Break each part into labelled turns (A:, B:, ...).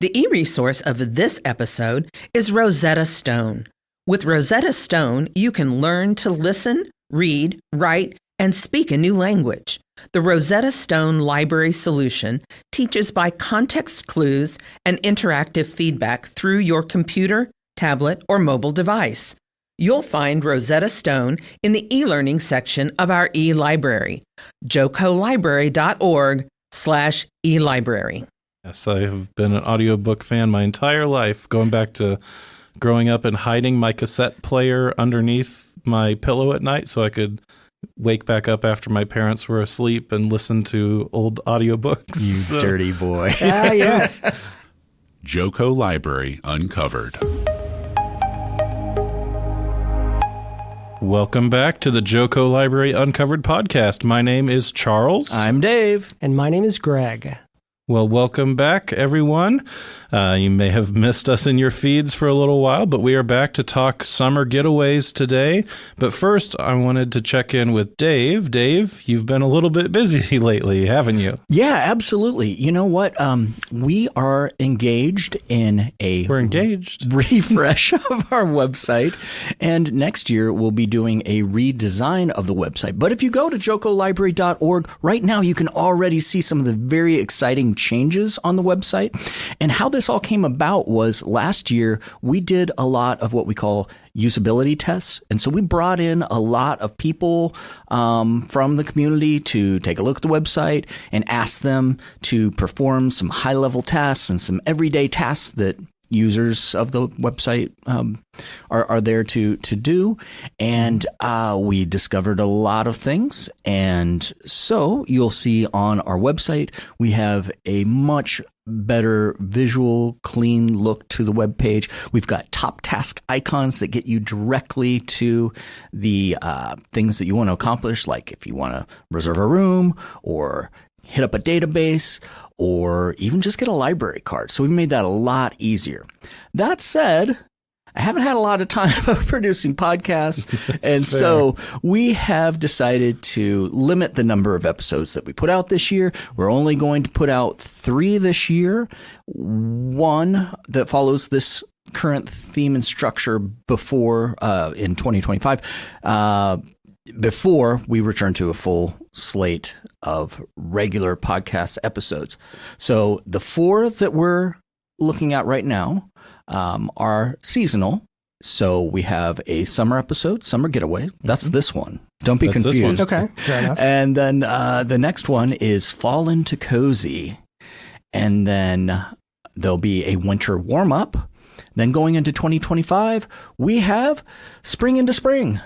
A: The e-resource of this episode is Rosetta Stone. With Rosetta Stone, you can learn to listen, read, write, and speak a new language. The Rosetta Stone Library Solution teaches by context clues and interactive feedback through your computer, tablet, or mobile device. You'll find Rosetta Stone in the e-learning section of our e-library, jocolibrary.org/e-library.
B: Yes, I have been an audiobook fan my entire life, going back to growing up and hiding my cassette player underneath my pillow at night so I could wake back up after my parents were asleep and listen to old audiobooks.
C: You dirty boy.
A: Yes.
D: Joco Library Uncovered.
B: Welcome back to the Joco Library Uncovered podcast. My name is Charles.
C: I'm Dave.
E: And my name is Greg.
B: Well, welcome back, everyone. You may have missed us in your feeds for a little while, but we are back to talk summer getaways today. But first, I wanted to check in with Dave. Dave, you've been a little bit busy lately, haven't you?
C: Yeah, absolutely. You know what? We are engaged in a refresh of our website, and next year we'll be doing a redesign of the website. But if you go to jocolibrary.org, right now you can already see some of the very exciting changes on the website. And how this all came about was last year we did a lot of what we call usability tests. And so we brought in a lot of people from the community to take a look at the website and ask them to perform some high-level tasks and some everyday tasks that users of the website are there to do. And we discovered a lot of things. And so you'll see on our website, we have a much better visual, clean look to the web page. We've got top task icons that get you directly to the things that you want to accomplish, like if you want to reserve a room or hit up a database, or even just get a library card. So we've made that a lot easier. That said, I haven't had a lot of time of producing podcasts, and so we have decided to limit the number of episodes that we put out this year. We're only going to put out 3 this year, one that follows this current theme and structure before in 2025, before we return to a full slate of regular podcast episodes. So the 4 that we're looking at right now are seasonal. So we have a summer episode, Summer Getaway. That's this one. Don't be confused.
E: Okay, fair enough.
C: And then the next one is Fall into Cozy. And then there'll be a winter warm-up. Then going into 2025, we have Spring into Spring.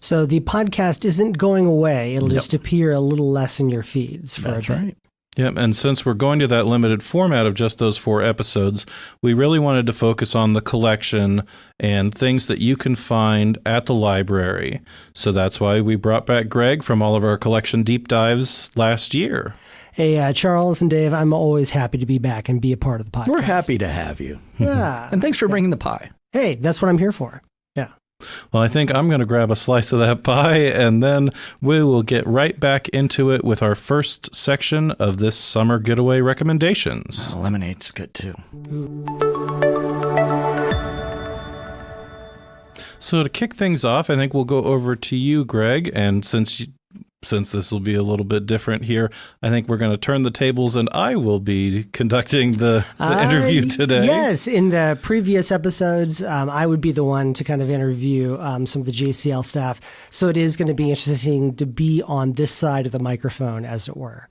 E: So the podcast isn't going away. It'll just appear a little less in your feeds.
C: That's right.
B: Yep, and since we're going to that limited format of just those 4 episodes, we really wanted to focus on the collection and things that you can find at the library. So that's why we brought back Greg from all of our collection deep dives last year.
E: Hey, Charles and Dave, I'm always happy to be back and be a part of the podcast.
C: We're happy to have you.
E: Yeah.
C: And thanks for bringing the pie.
E: Hey, that's what I'm here for. Yeah.
B: Well, I think I'm going to grab a slice of that pie, and then we will get right back into it with our first section of this summer getaway recommendations.
C: Lemonade's good, too.
B: So to kick things off, I think we'll go over to you, Greg, and since this will be a little bit different here, I think we're going to turn the tables and I will be conducting the interview today.
E: Yes, in the previous episodes, I would be the one to kind of interview some of the JCL staff. So it is going to be interesting to be on this side of the microphone, as it were.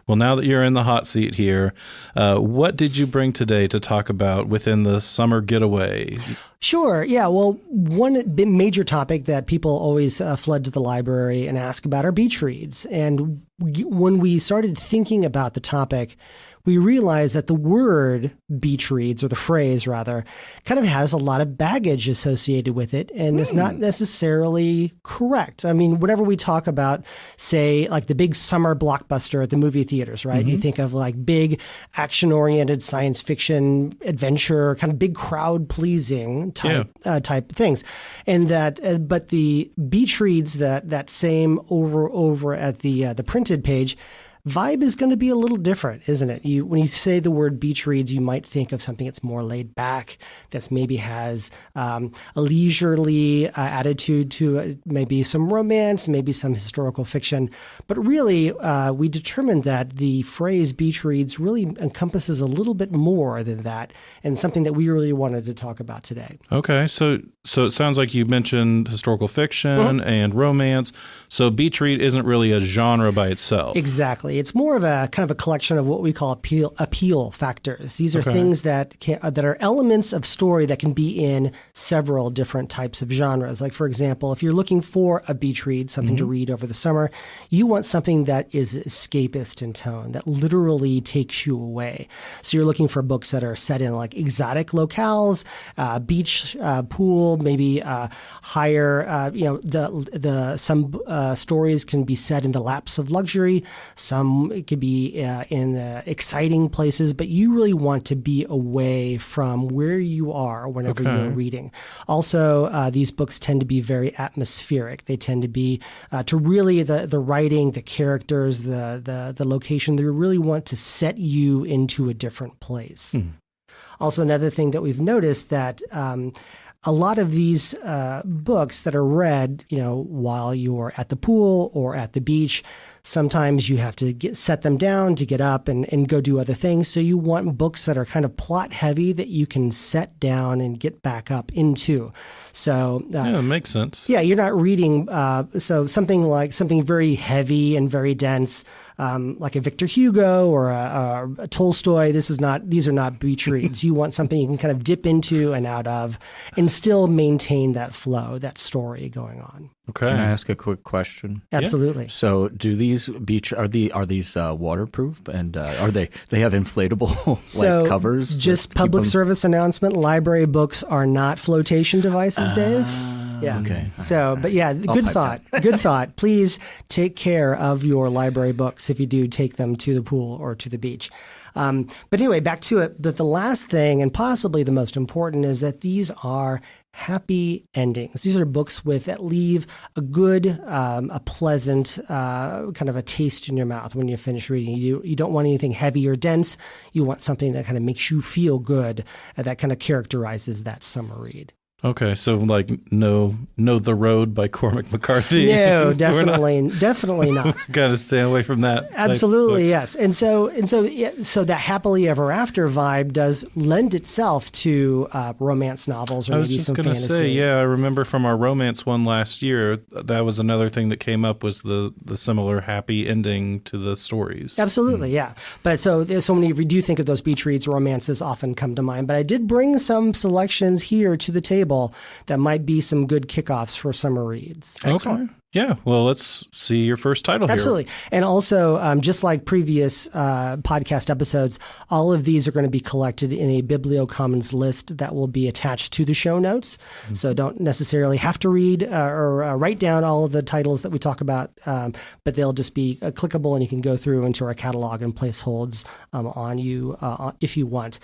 B: Well, now that you're in the hot seat here, what did you bring today to talk about within the summer getaway?
E: Sure. Yeah. Well, one major topic that people always flood to the library and ask about are beach reads. And when we started thinking about the topic, we realized that the word beach reads, or the phrase rather, kind of has a lot of baggage associated with it, and it's not necessarily correct. I mean, whenever we talk about, say, like the big summer blockbuster at the movie theaters, right? You think of like big action-oriented science fiction adventure, kind of big crowd-pleasing type things. And that, but the beach reads that same over at the printed page, vibe is going to be a little different, isn't it? When you say the word beach reads, you might think of something that's more laid back, that's maybe has a leisurely attitude to it, maybe some romance, maybe some historical fiction. But really, we determined that the phrase beach reads really encompasses a little bit more than that, and something that we really wanted to talk about today.
B: Okay, so it sounds like you mentioned historical fiction and romance. So beach read isn't really a genre by itself.
E: Exactly. It's more of a kind of a collection of what we call appeal factors. These are things that are elements of story that can be in several different types of genres. Like, for example, if you're looking for a beach read, something to read over the summer, you want something that is escapist in tone, that literally takes you away. So you're looking for books that are set in like exotic locales, beach, pool, maybe higher, some stories can be set in the laps of luxury. Some it could be in exciting places, but you really want to be away from where you are whenever you're reading. Also, these books tend to be very atmospheric. They tend to be to really the writing, the characters, the location. They really want to set you into a different place. Also, another thing that we've noticed that a lot of these books that are read, while you're at the pool or at the beach, sometimes you have to set them down to get up and go do other things. So you want books that are kind of plot heavy that you can set down and get back up into. So
B: yeah, it makes sense.
E: Yeah, you're not reading. So something very heavy and very dense, like a Victor Hugo or a Tolstoy. These are not beach reads. You want something you can kind of dip into and out of, and still maintain that flow, that story going on.
C: Okay. Can I ask a quick question?
E: Absolutely.
C: Yeah. So, do these are these waterproof, and they have inflatable covers?
E: Just public service announcement: library books are not flotation devices, Dave. Yeah.
C: Okay.
E: So, but yeah, good thought. Good thought. Please take care of your library books if you do take them to the pool or to the beach. But anyway, back to it. The last thing, and possibly the most important, is that these are happy endings. These are books that leave a good, a pleasant kind of a taste in your mouth when you finish reading. You don't want anything heavy or dense. You want something that kind of makes you feel good, that kind of characterizes that summer read.
B: Okay, so like No the Road by Cormac McCarthy.
E: No, definitely not.
B: Got to stay away from that.
E: Absolutely, yes. And so that happily ever after vibe does lend itself to romance novels or maybe some fantasy. I was just going to say,
B: yeah, I remember from our romance one last year, that was another thing that came up, was the similar happy ending to the stories.
E: Absolutely, yeah. But so when you do think of those beach reads, romances often come to mind. But I did bring some selections here to the table that might be some good kickoffs for summer reads.
B: Excellent. Okay. Yeah. Well, let's see your first title here.
E: Absolutely. And also, just like previous podcast episodes, all of these are going to be collected in a BiblioCommons list that will be attached to the show notes. Mm-hmm. So don't necessarily have to read or write down all of the titles that we talk about, but they'll just be clickable, and you can go through into our catalog and place holds on you if you want.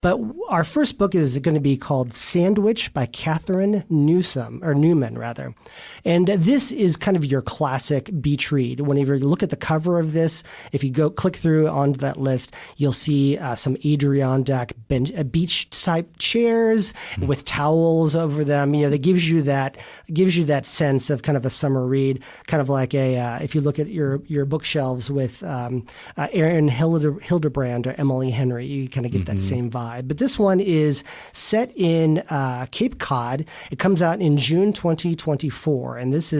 E: But our first book is going to be called Sandwich by Catherine Newman. And this is kind of your classic beach read. Whenever you look at the cover of this, if you go click through onto that list, you'll see some Adirondack beach type chairs with towels over them. That gives you that sense of kind of a summer read, kind of like if you look at your bookshelves with Erin Hildebrand or Emily Henry, you kind of get that same vibe. But this one is set in Cape Cod. It comes out in June 2024, and this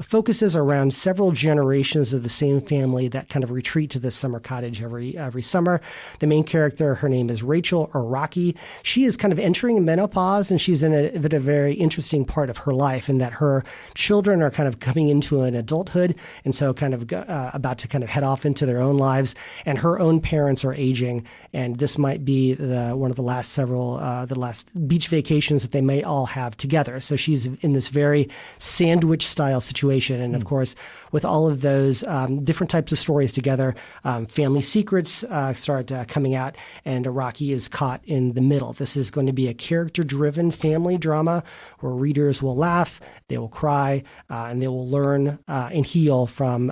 E: focuses around several generations of the same family that kind of retreat to this summer cottage every summer. The main character, her name is Rachel, or Rocky. She is kind of entering menopause, and she's in a very interesting part of her life, in that her children are kind of coming into an adulthood, and so kind of about to kind of head off into their own lives, and her own parents are aging, and this might be one of the last beach vacations that they may all have together. So she's in this very sandwich style style situation. And of course, with all of those different types of stories together, family secrets start coming out, and Rocky is caught in the middle. This is going to be a character-driven family drama where readers will laugh, they will cry, and they will learn and heal from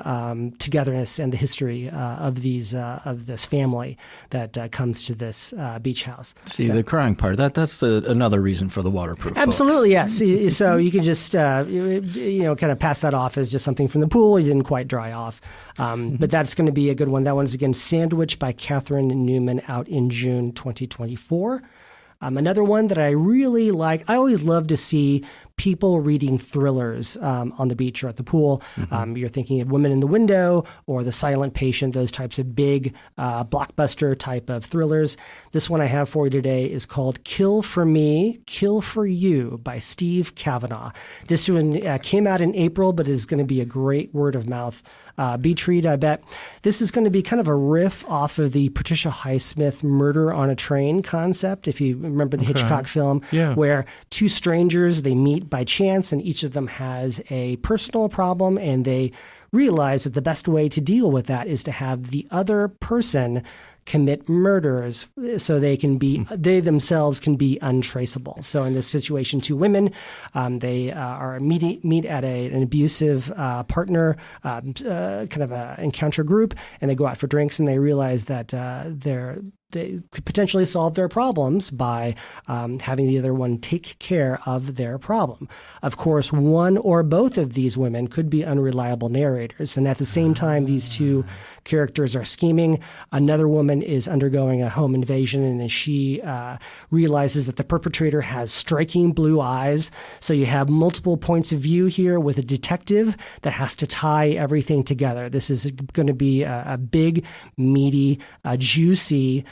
E: togetherness and the history of this family that comes to this beach house.
C: See, the crying part, that's another reason for the waterproof
E: Absolutely,
C: books.
E: yes. So you can just, kind of pass that off as just something from the pool. You didn't quite dry off. But that's going to be a good one. That one's, again, Sandwich by Catherine Newman, out in June 2024. Another one that I really like, I always love to see people reading thrillers on the beach or at the pool. You're thinking of Women in the Window or The Silent Patient, those types of big blockbuster type of thrillers. This one I have for you today is called Kill for Me, Kill for You by Steve Kavanaugh. This one came out in April, but is going to be a great word of mouth beach read, I bet. This is going to be kind of a riff off of the Patricia Highsmith Murder on a Train concept, if you remember the Hitchcock film, where two strangers, they meet by chance, and each of them has a personal problem, and they realize that the best way to deal with that is to have the other person commit murders so they themselves can be untraceable. So in this situation, two women, they are meet at an abusive partner kind of a encounter group, and they go out for drinks, and they realize that they could potentially solve their problems by having the other one take care of their problem. Of course, one or both of these women could be unreliable narrators, and at the same time, these two characters are scheming. Another woman is undergoing a home invasion, and she realizes that the perpetrator has striking blue eyes. So you have multiple points of view here with a detective that has to tie everything together. This is going to be a big, meaty, juicy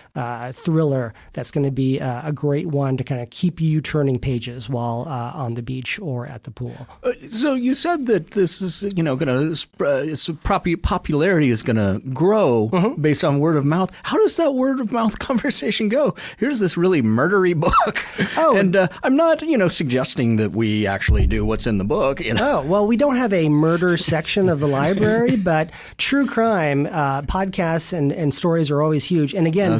E: thriller that's going to be a great one to kind of keep you turning pages while on the beach or at the pool.
C: So you said that this is, going to popularity is going to grow based on word of mouth. How does that word of mouth conversation go? Here's this really murdery book. And I'm not, suggesting that we actually do what's in the book.
E: Oh, well, we don't have a murder section of the library, but true crime podcasts and stories are always huge. And again,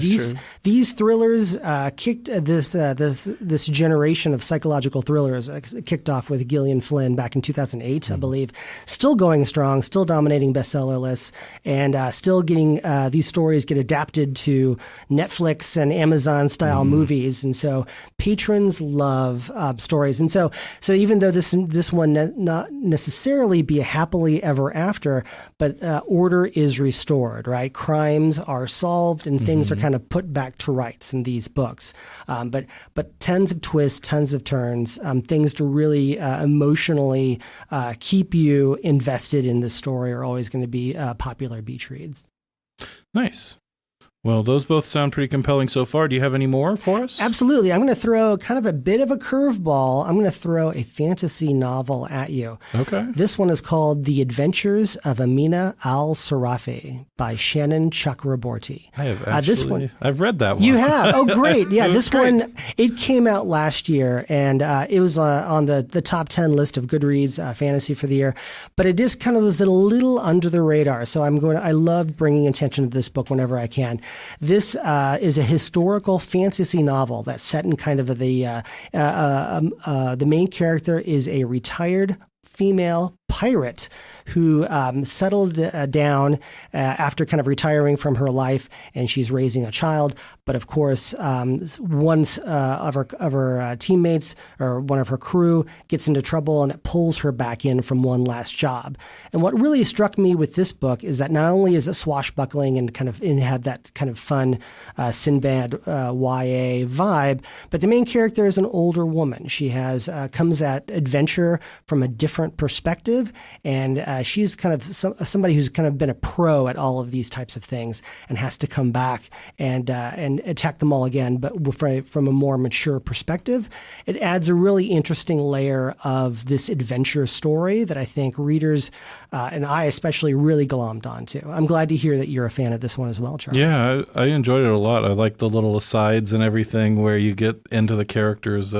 E: these thrillers kicked this generation of psychological thrillers kicked off with Gillian Flynn back in 2008, I believe. Still going strong, still dominating bestseller lists, and still getting these stories get adapted to Netflix and Amazon style movies. And so patrons love stories. And so even though this one not necessarily be a happily ever after, but order is restored, right? Crimes are solved and things are kind of put back to rights in these books. But tons of twists, tons of turns, things to really emotionally keep you invested in the story are always going to be popular beach reads.
B: Nice. Well, those both sound pretty compelling so far. Do you have any more for us?
E: Absolutely. I'm going to throw kind of a bit of a curveball. I'm going to throw a fantasy novel at you.
B: Okay.
E: This one is called The Adventures of Amina al-Sarafi by Shannon Chakraborty.
B: I have actually. I've read that one.
E: You have? Oh, great. Yeah, this one, it came out last year, and it was on the top 10 list of Goodreads fantasy for the year. But it just kind of was a little under the radar. So I love bringing attention to this book whenever I can. This is a historical fantasy novel that's set in kind of the main character is a retired female pirate who settled down after kind of retiring from her life, and she's raising a child. But of course, one of her teammates or one of her crew gets into trouble, and it pulls her back in from one last job. And what really struck me with this book is that not only is it swashbuckling and had that kind of fun Sinbad YA vibe, but the main character is an older woman. She comes at adventure from a different perspective, and she's kind of somebody who's kind of been a pro at all of these types of things and has to come back and attack them all again, but from a more mature perspective. It adds a really interesting layer of this adventure story that I think readers, and I especially, really glommed onto. I'm glad to hear that you're a fan of this one as well, Charles.
B: Yeah, I enjoyed it a lot. I like the little asides and everything where you get into the characters.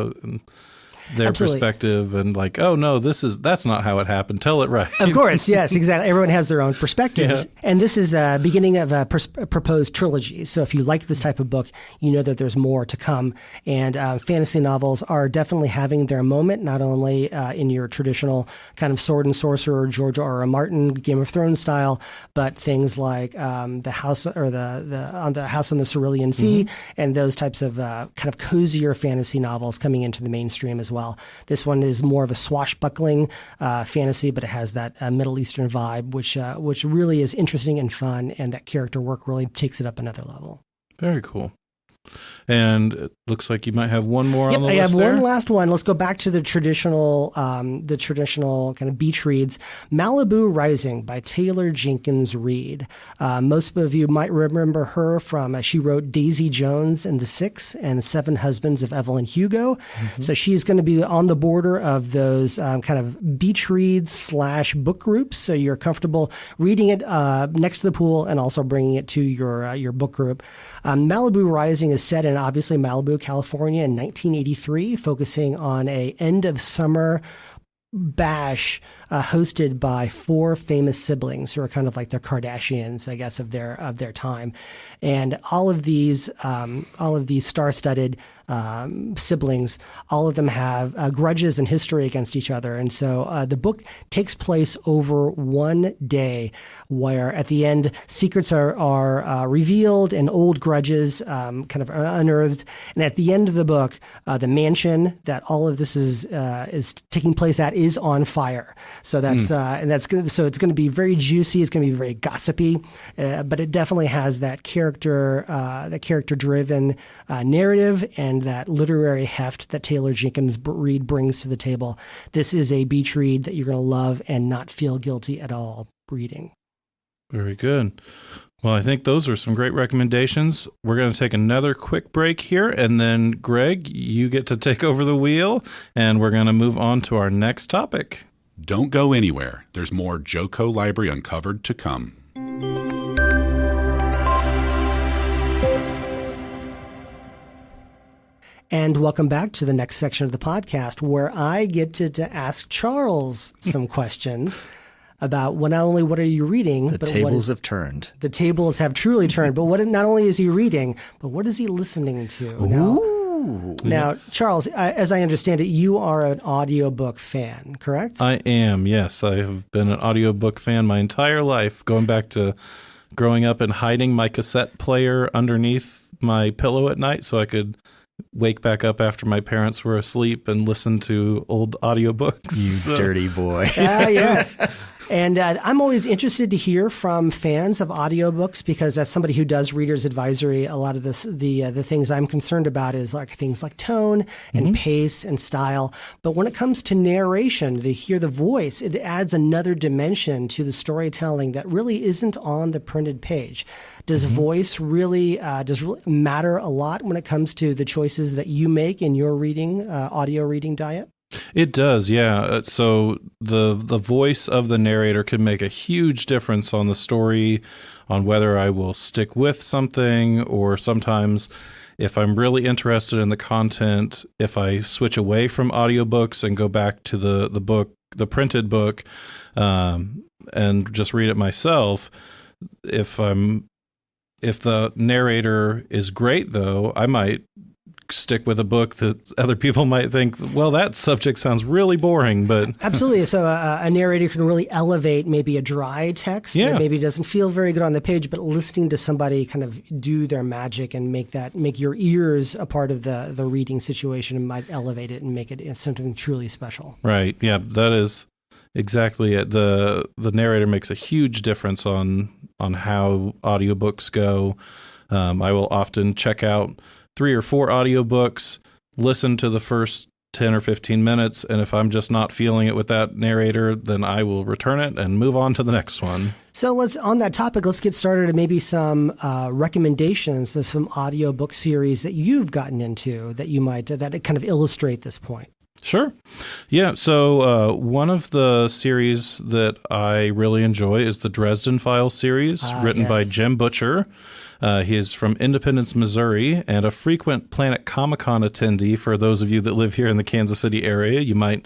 B: their
E: Absolutely.
B: perspective and like, oh no, that's not how it happened. Tell it right.
E: Of course, yes, exactly. Everyone has their own perspectives.
B: Yeah.
E: And this is the beginning of a proposed trilogy. So if you like this type of book, you know that there's more to come. And fantasy novels are definitely having their moment, not only in your traditional kind of sword and sorcerer, George R.R. Martin, Game of Thrones style, but things like the House or the House on the Cerulean Sea and those types of kind of cozier fantasy novels coming into the mainstream as well. This one is more of a swashbuckling fantasy, but it has that Middle Eastern vibe, which really is interesting and fun, and that character work really takes it up another level.
B: Very cool. And it looks like you might have one more on the list.
E: I have
B: there.
E: one last one. Let's go back to the traditional kind of beach reads. Malibu Rising by Taylor Jenkins Reid. Most of you might remember her from, she wrote Daisy Jones and the Six and Seven Husbands of Evelyn Hugo. So she's going to be on the border of those kind of beach reads / book groups. So you're comfortable reading it next to the pool and also bringing it to your book group. Malibu Rising is set in obviously Malibu, California in 1983, focusing on a end of summer bash hosted by 4 famous siblings who are kind of like the Kardashians, I guess, of their time. And all of these star-studded siblings, all of them have grudges and history against each other. And so the book takes place over one day where at the end secrets are revealed and old grudges kind of unearthed. And at the end of the book, the mansion that all of this is taking place at is on fire. So that's it's going to be very juicy. It's going to be very gossipy, but it definitely has that character-driven narrative and that literary heft that Taylor Jenkins Reid brings to the table. This is a beach read that you're going to love and not feel guilty at all reading.
B: Very good. Well, I think those are some great recommendations. We're going to take another quick break here, and then, Greg, you get to take over the wheel, and we're going to move on to our next topic.
D: Don't go anywhere. There's more Joco Library Uncovered to come.
E: And welcome back to the next section of the podcast where I get to ask Charles some questions about not only what are you reading,
C: but the tables have turned.
E: The tables have truly turned. But not only is he reading, but what is he listening to? Now, yes. Charles, as I understand it, you are an audiobook fan, correct?
B: I am, yes. I have been an audiobook fan my entire life, going back to growing up and hiding my cassette player underneath my pillow at night so I could wake back up after my parents were asleep and listen to old audiobooks.
C: You dirty boy.
E: Yes. And I'm always interested to hear from fans of audiobooks because as somebody who does reader's advisory, a lot of the things I'm concerned about is like things like tone and pace and style. But when it comes to narration, to hear the voice, it adds another dimension to the storytelling that really isn't on the printed page. Does voice really matter a lot when it comes to the choices that you make in your audio reading diet?
B: It does, yeah. So the voice of the narrator can make a huge difference on the story, on whether I will stick with something, or sometimes if I'm really interested in the content, if I switch away from audiobooks and go back to the printed book, and just read it myself, if the narrator is great, though, I might stick with a book that other people might think, well, that subject sounds really boring, but
E: absolutely. So a narrator can really elevate maybe a dry text that maybe doesn't feel very good on the page, but listening to somebody kind of do their magic and make your ears a part of the reading situation might elevate it and make it something truly special.
B: Right. Yeah, that is exactly it. The narrator makes a huge difference on how audiobooks go. I will often check out 3 or 4 audiobooks, listen to the first 10 or 15 minutes, and if I'm just not feeling it with that narrator, then I will return it and move on to the next one.
E: So on that topic, let's get started and maybe some recommendations of some audiobook series that you've gotten into that you might that kind of illustrate this point.
B: Sure. Yeah. So one of the series that I really enjoy is the Dresden Files series, written by Jim Butcher. He is from Independence, Missouri, and a frequent Planet Comic-Con attendee. For those of you that live here in the Kansas City area, you might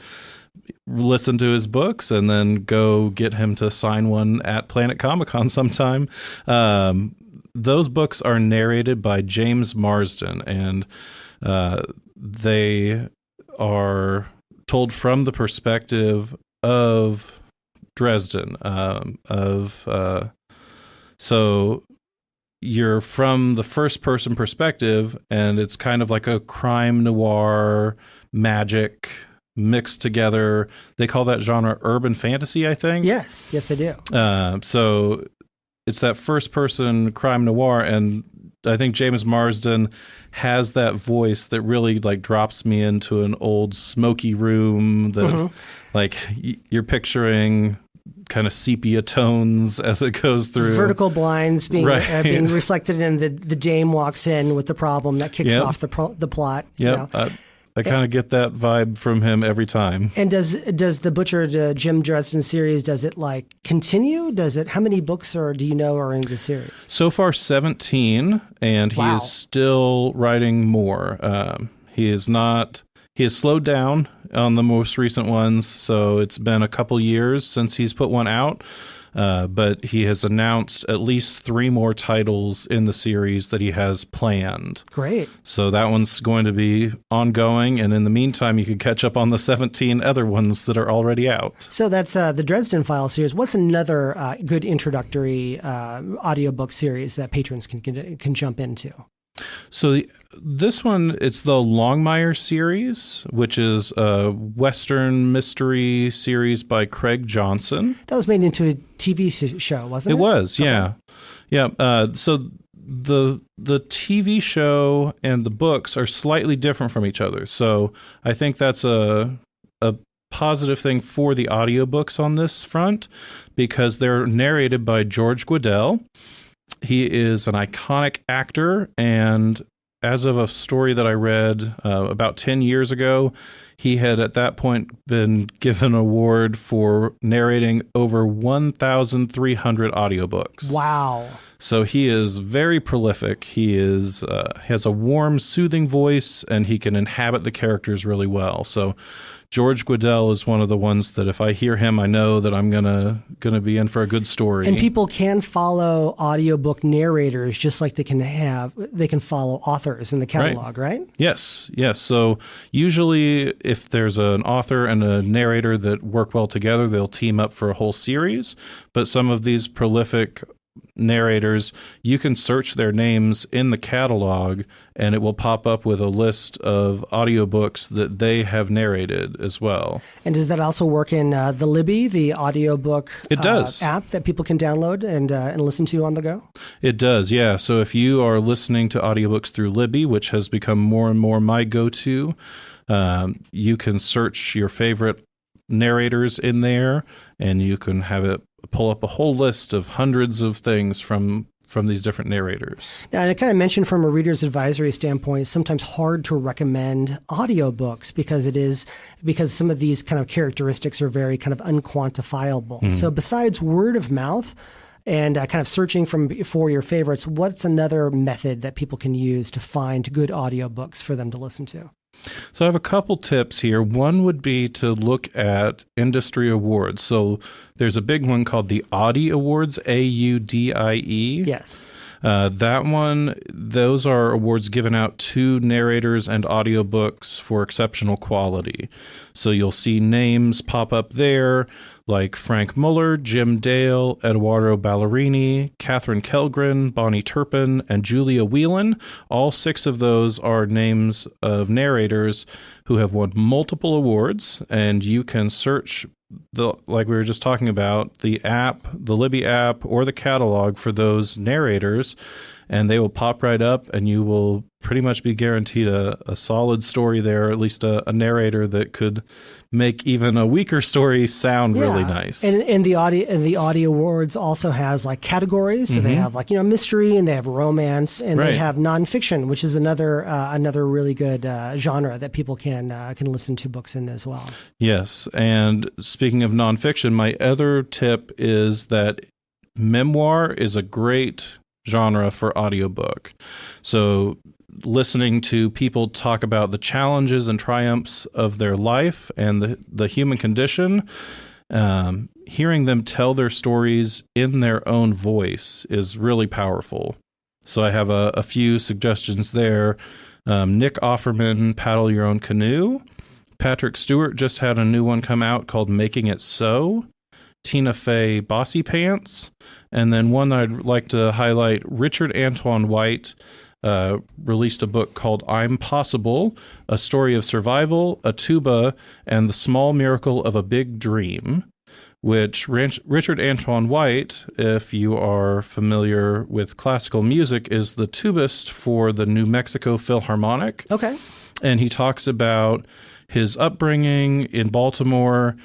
B: listen to his books and then go get him to sign one at Planet Comic-Con sometime. Those books are narrated by James Marsden, and they are told from the perspective of Dresden. So you're from the first person perspective, and it's kind of like a crime noir magic mixed together. They call that genre urban fantasy, I think.
E: Yes, they do.
B: So it's that first person crime noir, and I think James Marsden has that voice that really like drops me into an old smoky room that like you're picturing kind of sepia tones as it goes through.
E: Vertical blinds being reflected, and the dame walks in with the problem that kicks off the plot.
B: Yeah, I kind of get that vibe from him every time.
E: And does the Butcher Jim Dresden series, does it like continue? How many books do you know are in the series?
B: So far 17, and he is still writing more. He has slowed down on the most recent ones, so it's been a couple years since he's put one out. But he has announced at least 3 more titles in the series that he has planned.
E: Great. So
B: that one's going to be ongoing, and in the meantime, you can catch up on the 17 other ones that are already out. So
E: that's the Dresden Files series. What's another good introductory audiobook series that patrons can jump into?
B: So this one, it's the Longmire series, which is a Western mystery series by Craig Johnson.
E: That was made into a TV show, wasn't it?
B: It was, yeah. Yeah. So the TV show and the books are slightly different from each other. So I think that's a positive thing for the audiobooks on this front, because they're narrated by George Guidall. He is an iconic actor, and as of a story that I read about 10 years ago, he had at that point been given an award for narrating over 1,300 audiobooks.
E: Wow.
B: So he is very prolific. He has a warm, soothing voice, and he can inhabit the characters really well. So George Guidall is one of the ones that if I hear him, I know that I'm gonna be in for a good story.
E: And people can follow audiobook narrators just like they can follow authors in the catalog, right?
B: Yes. So usually if there's an author and a narrator that work well together, they'll team up for a whole series. But some of these prolific narrators, you can search their names in the catalog and it will pop up with a list of audiobooks that they have narrated as well.
E: And does that also work in the Libby, the audiobook app that people can download and listen to on the go?
B: It does, yeah. So if you are listening to audiobooks through Libby, which has become more and more my go-to, you can search your favorite narrators in there and you can have it pull up a whole list of hundreds of things from these different narrators.
E: Now, I kind of mentioned from a reader's advisory standpoint, it's sometimes hard to recommend audiobooks because some of these kind of characteristics are very kind of unquantifiable. Mm-hmm. So besides word of mouth and kind of searching for your favorites, what's another method that people can use to find good audiobooks for them to listen to?
B: So I have a couple tips here. One would be to look at industry awards. So there's a big one called the Audie Awards, AUDIE.
E: Yes.
B: That one, those are awards given out to narrators and audiobooks for exceptional quality. So you'll see names pop up there like Frank Muller, Jim Dale, Eduardo Ballerini, Catherine Kellgren, Bonnie Turpin, and Julia Whelan. All 6 of those are names of narrators who have won multiple awards, and you can search like we were just talking about, the app, the Libby app, or the catalog for those narrators, and they will pop right up, and you will pretty much be guaranteed a solid story there, or at least a narrator that could make even a weaker story sound really nice.
E: And the Audie Awards also has like categories. So they have like, mystery, and they have romance, and they have nonfiction, which is another really good genre that people can listen to books in as well.
B: Yes. And speaking of nonfiction, my other tip is that memoir is a great genre for audiobook. So listening to people talk about the challenges and triumphs of their life and the human condition, hearing them tell their stories in their own voice is really powerful. So I have a few suggestions there. Nick Offerman, Paddle Your Own Canoe. Patrick Stewart just had a new one come out called Making It So. Tina Fey, Bossy Pants. And then one that I'd like to highlight, Richard Antoine White released a book called I'm Possible, A Story of Survival, a Tuba, and the Small Miracle of a Big Dream, which Richard Antoine White, if you are familiar with classical music, is the tubist for the New Mexico Philharmonic.
E: Okay.
B: And he talks about his upbringing in Baltimore.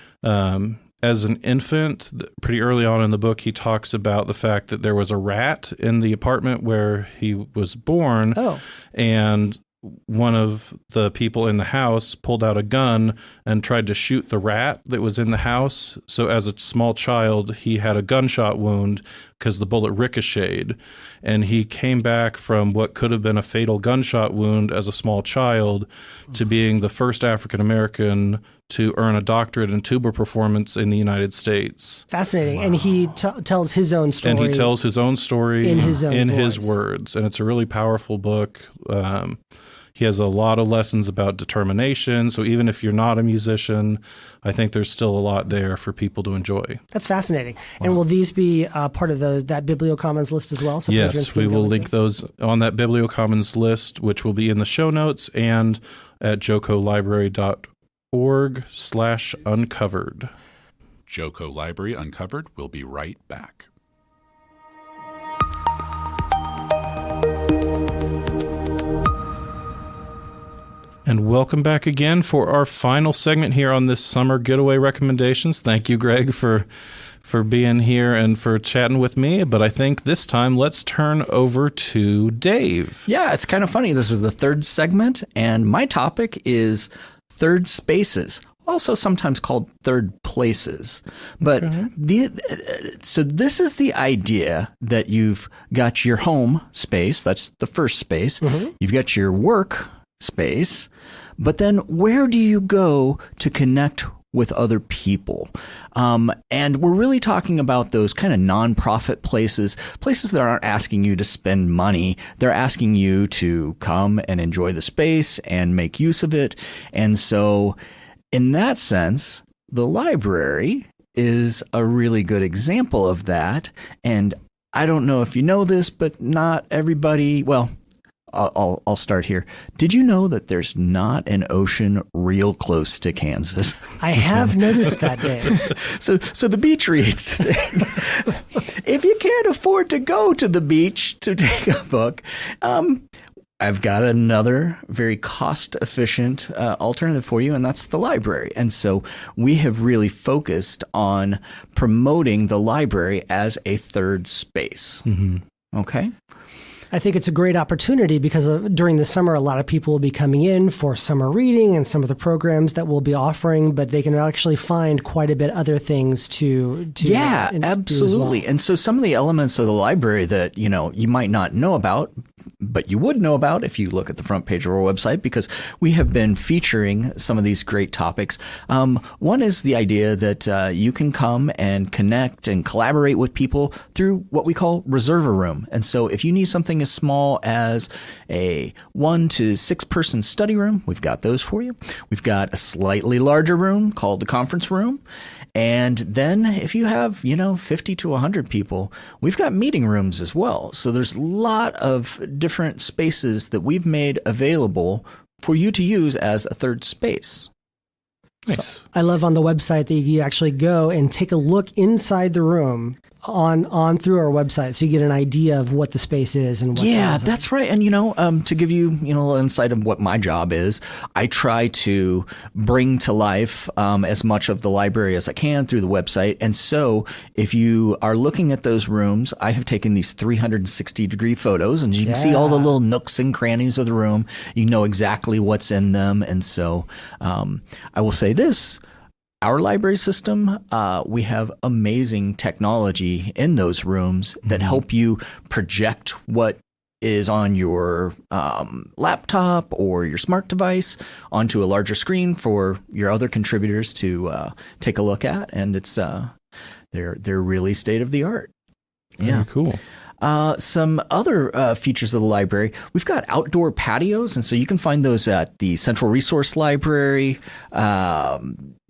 B: As an infant, pretty early on in the book, he talks about the fact that there was a rat in the apartment where he was born.
E: Oh.
B: And one of the people in the house pulled out a gun and tried to shoot the rat that was in the house. So as a small child, he had a gunshot wound because the bullet ricocheted. And he came back from what could have been a fatal gunshot wound as a small child to being the first African American to earn a doctorate in tuba performance in the United States.
E: Fascinating. Wow. And he tells his own story.
B: And he tells his own story
E: in his
B: his words. And it's a really powerful book. He has a lot of lessons about determination. So even if you're not a musician, I think there's still a lot there for people to enjoy.
E: That's fascinating. Wow. And will these be part of that Bibliocommons list as well? So
B: yes, we will link those on that Bibliocommons list, which will be in the show notes and at jocolibrary.org/uncovered.
D: Joco Library Uncovered will be right back.
B: And welcome back again for our final segment here on this summer getaway recommendations. Thank you, Greg, for being here and for chatting with me. But I think this time let's turn over to Dave.
C: Yeah, it's kind of funny. This is the third segment, and my topic is third spaces, also sometimes called third places. But so this is the idea that you've got your home space. That's the first space. Mm-hmm. You've got your work space, but then where do you go to connect with other people? And we're really talking about those kind of nonprofit places that aren't asking you to spend money. They're asking you to come and enjoy the space and make use of it. And so in that sense, the library is a really good example of that. And I don't know if you know this, but not everybody, well, I'll start here. Did you know that there's not an ocean real close to Kansas?
E: I have noticed that, Dave.
C: So the beach reads thing. If you can't afford to go to the beach to take a book, I've got another very cost-efficient alternative for you, and that's the library. And so we have really focused on promoting the library as a third space. Mm-hmm. Okay?
E: I think it's a great opportunity because during the summer, a lot of people will be coming in for summer reading and some of the programs that we'll be offering, but they can actually find quite a bit other things to
C: yeah, absolutely.
E: Well.
C: And so some of the elements of the library that, you might not know about, but you would know about if you look at the front page of our website, because we have been featuring some of these great topics. One is the idea that you can come and connect and collaborate with people through what we call reserve a room. And so if you need something as small as a 1 to 6 person study room, we've got those for you. We've got a slightly larger room called the conference room. And then if you have, 50 to 100 people, we've got meeting rooms as well. So there's a lot of different spaces that we've made available for you to use as a third space.
B: Nice.
E: So I love on the website that you actually go and take a look inside the room on through our website, so you get an idea of what the space is and what's
C: yeah, that's right. And to give you a little insight of what my job is, I try to bring to life as much of the library as I can through the website. And so if you are looking at those rooms, I have taken these 360-degree photos, and you can see all the little nooks and crannies of the room. You know exactly what's in them. And so I will say this. our library system, we have amazing technology in those rooms that help you project what is on your laptop or your smart device onto a larger screen for your other contributors to take a look at, and it's they're really state of the art.
B: Very cool.
C: Some other features of the library, we've got outdoor patios, and so you can find those at the Central Resource Library.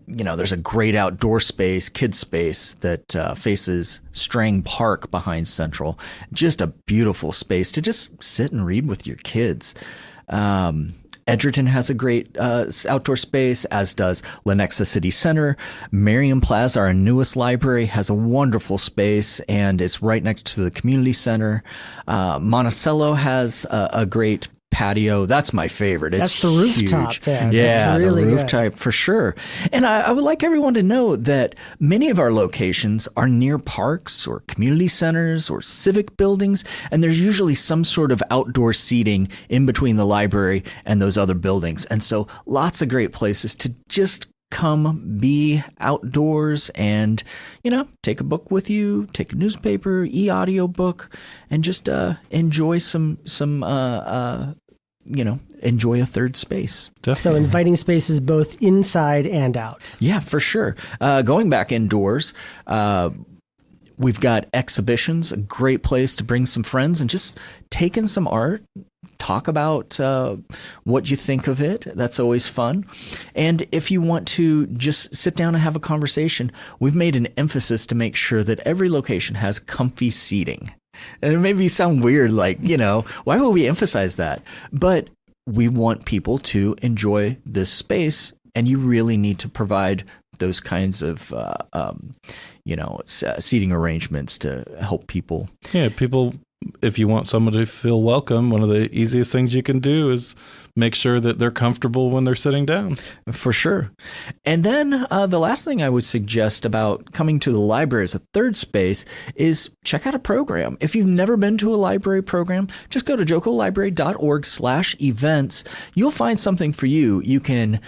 C: There's a great outdoor space, kids space that faces Strang Park behind Central. Just a beautiful space to just sit and read with your kids. Edgerton has a great outdoor space, as does Lenexa City Center. Merriam Plaza, our newest library, has a wonderful space, and it's right next to the community center. Monticello has a great patio. That's my favorite.
E: That's the rooftop
C: huge.
E: there.
C: Yeah,
E: that's really
C: the rooftop for sure. And I would like everyone to know that many of our locations are near parks or community centers or civic buildings, and there's usually some sort of outdoor seating in between the library and those other buildings. And so lots of great places to just come be outdoors and, take a book with you, take a newspaper, audiobook, and just enjoy enjoy a third space.
B: Definitely.
E: So inviting spaces both inside and out.
C: Yeah, for sure. Going back indoors, we've got exhibitions, a great place to bring some friends and just take in some art, talk about what you think of it. That's always fun. And if you want to just sit down and have a conversation, we've made an emphasis to make sure that every location has comfy seating. And it may sound weird, why would we emphasize that? But we want people to enjoy this space, and you really need to provide those kinds of, seating arrangements to help people.
B: Yeah, if you want someone to feel welcome, one of the easiest things you can do is make sure that they're comfortable when they're sitting down.
C: For sure. And then the last thing I would suggest about coming to the library as a third space is check out a program. If you've never been to a library program, just go to jocolibrary.org/events. You'll find something for you. You can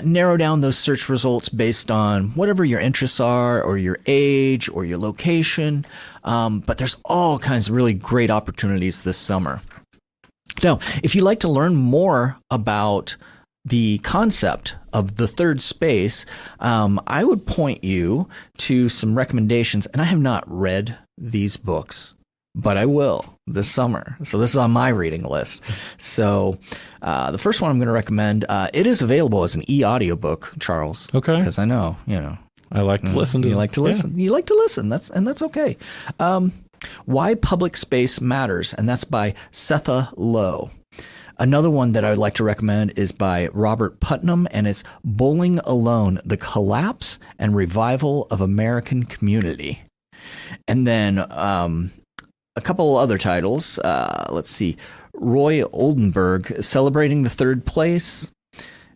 C: narrow down those search results based on whatever your interests are or your age or your location. But there's all kinds of really great opportunities this summer. Now, if you'd like to learn more about the concept of the third space, I would point you to some recommendations. And I have not read these books, but I will this summer. So this is on my reading list. So the first one I'm going to recommend, it is available as an audiobook, Charles.
B: Okay.
C: Because I know,
B: I like to listen to
C: You
B: them.
C: like to listen. Yeah. You like to listen. That's okay. Why Public Space Matters, and that's by Setha Lowe. Another one that I would like to recommend is by Robert Putnam, and it's Bowling Alone, The Collapse and Revival of American Community. And then a couple other titles. Let's see. Roy Oldenburg, Celebrating the Third Place.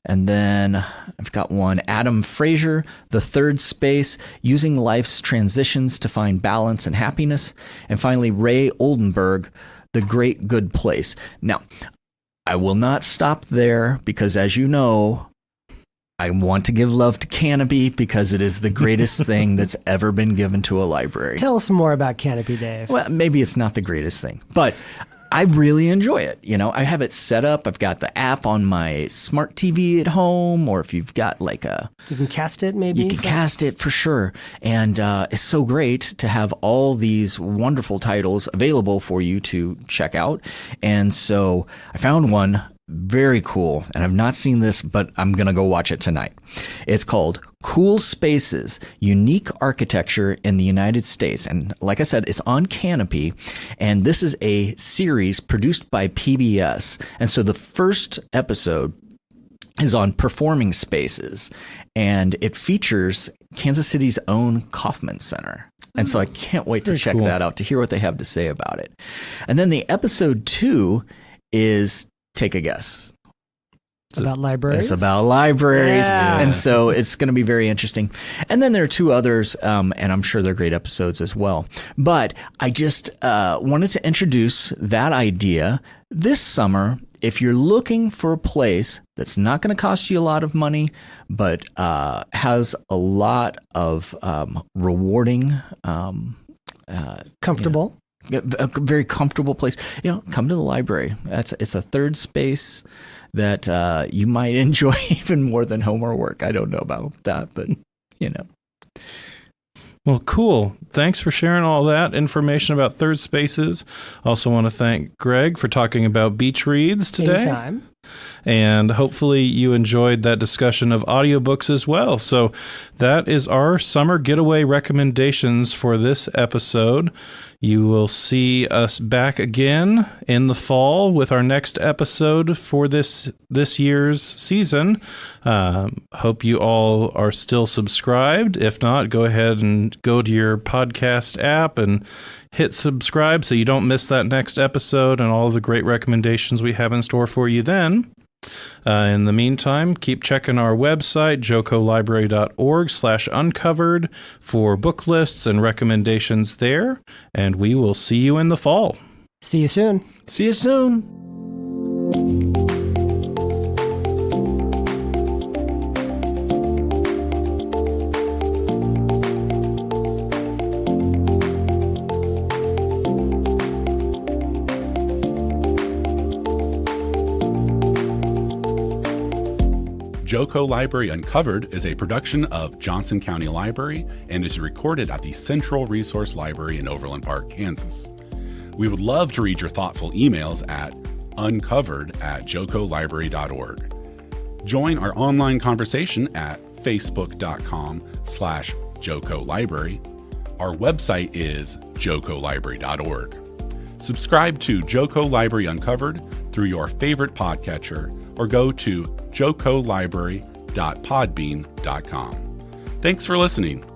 C: And then I've got one, Adam Fraser, The Third Space, Using Life's Transitions to Find Balance and Happiness. And finally, Ray Oldenburg, The Great Good Place. Now, I will not stop there because, as you know, I want to give love to Canopy because it is the greatest thing that's ever been given to a library.
E: Tell us more about Canopy, Dave.
C: Well, maybe it's not the greatest thing, but I really enjoy it. I have it set up. I've got the app on my smart TV at home, or if you've got you
E: can cast it maybe?
C: You can cast it for sure. And it's so great to have all these wonderful titles available for you to check out. And so I found one very cool, and I've not seen this, but I'm going to go watch it tonight. It's called Cool Spaces, Unique Architecture in the United States. And like I said, it's on Canopy, and this is a series produced by PBS. And so the first episode is on performing spaces, and it features Kansas City's own Kauffman Center. And so I can't wait to check that out, to hear what they have to say about it. And then the episode 2 is, take a guess.
E: About libraries?
C: It's about libraries.
E: Yeah.
C: And so it's going to be very interesting. And then there are 2 others, and I'm sure they're great episodes as well. But I just wanted to introduce that idea. This summer, if you're looking for a place that's not going to cost you a lot of money, but has a lot of rewarding,
E: comfortable,
C: a very comfortable place, come to the library. It's a third space that you might enjoy even more than home or work. I don't know about that, but
B: Well, cool. Thanks for sharing all that information about third spaces. Also want to thank Gregg for talking about beach reads today.
E: anytime.
B: And hopefully you enjoyed that discussion of audiobooks as well. So that is our summer getaway recommendations for this episode. You will see us back again in the fall with our next episode for this year's season. Hope you all are still subscribed. If not, go ahead and go to your podcast app and hit subscribe so you don't miss that next episode and all the great recommendations we have in store for you then. In the meantime, keep checking our website, jocolibrary.org/uncovered for book lists and recommendations there, and we will see you in the fall.
E: See you soon.
C: See you soon.
D: Joco Library Uncovered is a production of Johnson County Library and is recorded at the Central Resource Library in Overland Park, Kansas. We would love to read your thoughtful emails at uncovered@jocolibrary.org. Join our online conversation at facebook.com/Joco Library. Our website is jocolibrary.org. Subscribe to Joco Library Uncovered through your favorite podcatcher or go to jocolibrary.podbean.com. Thanks for listening.